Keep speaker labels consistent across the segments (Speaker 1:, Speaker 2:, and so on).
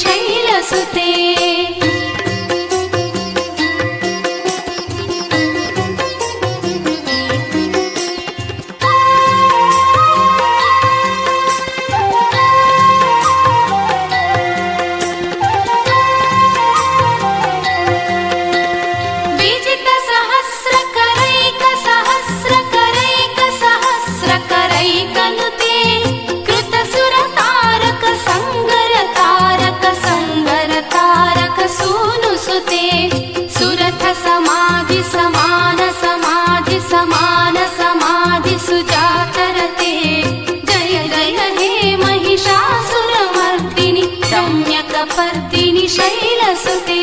Speaker 1: शैलसुते पर्दिनि शैलसुते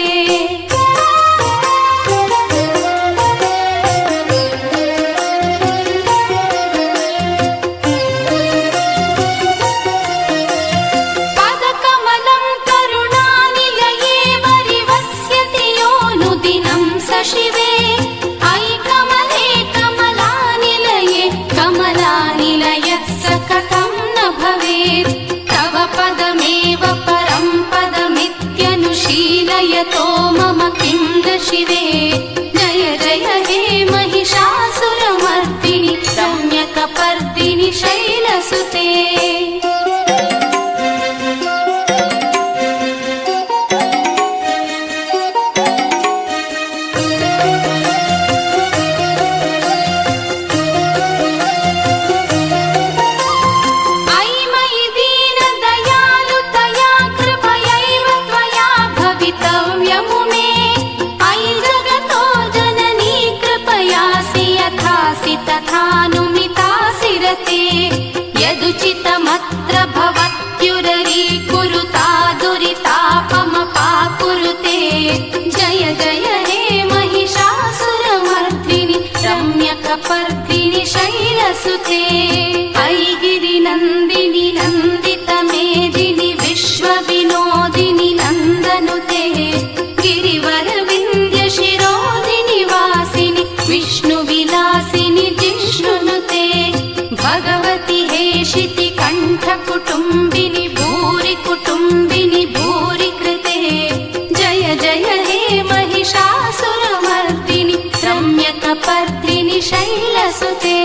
Speaker 1: पदकमलं करुणानिलये वरिवस्यति योऽनुदिनं स शिवे अयि कमले कमलानिलये कमलानिलयः स कथं न भवेत् तव पदमेव परं पदमित्यनुशीलयतो मम किं न शिवे जय जय हे महिषासुरमर्दिनि रम्यकपर्दिनि शैलसुते यदुचितमत्र भवत्युररीकुरुता दुरितापमपाकुरुते जय जय हे महिषासुरमर्दिनि रम्यकपर्दिनि शैलसुते अयि गिरिनन्दिनि नन्दितमेदिनि विश्वविनोदिनि नन्दनुते गिरिवरविन्द्यशिरोदिनि वासिनि विष्णुविलासिनि जिष्णुनुते भगवति हेशिति कण्ठकुटुम्बिनि भूरि कुटुम्बिनि भूरि कृते जय जय हे महिषासुरमर्दिनि रम्यकपर्दिनि शैलसुते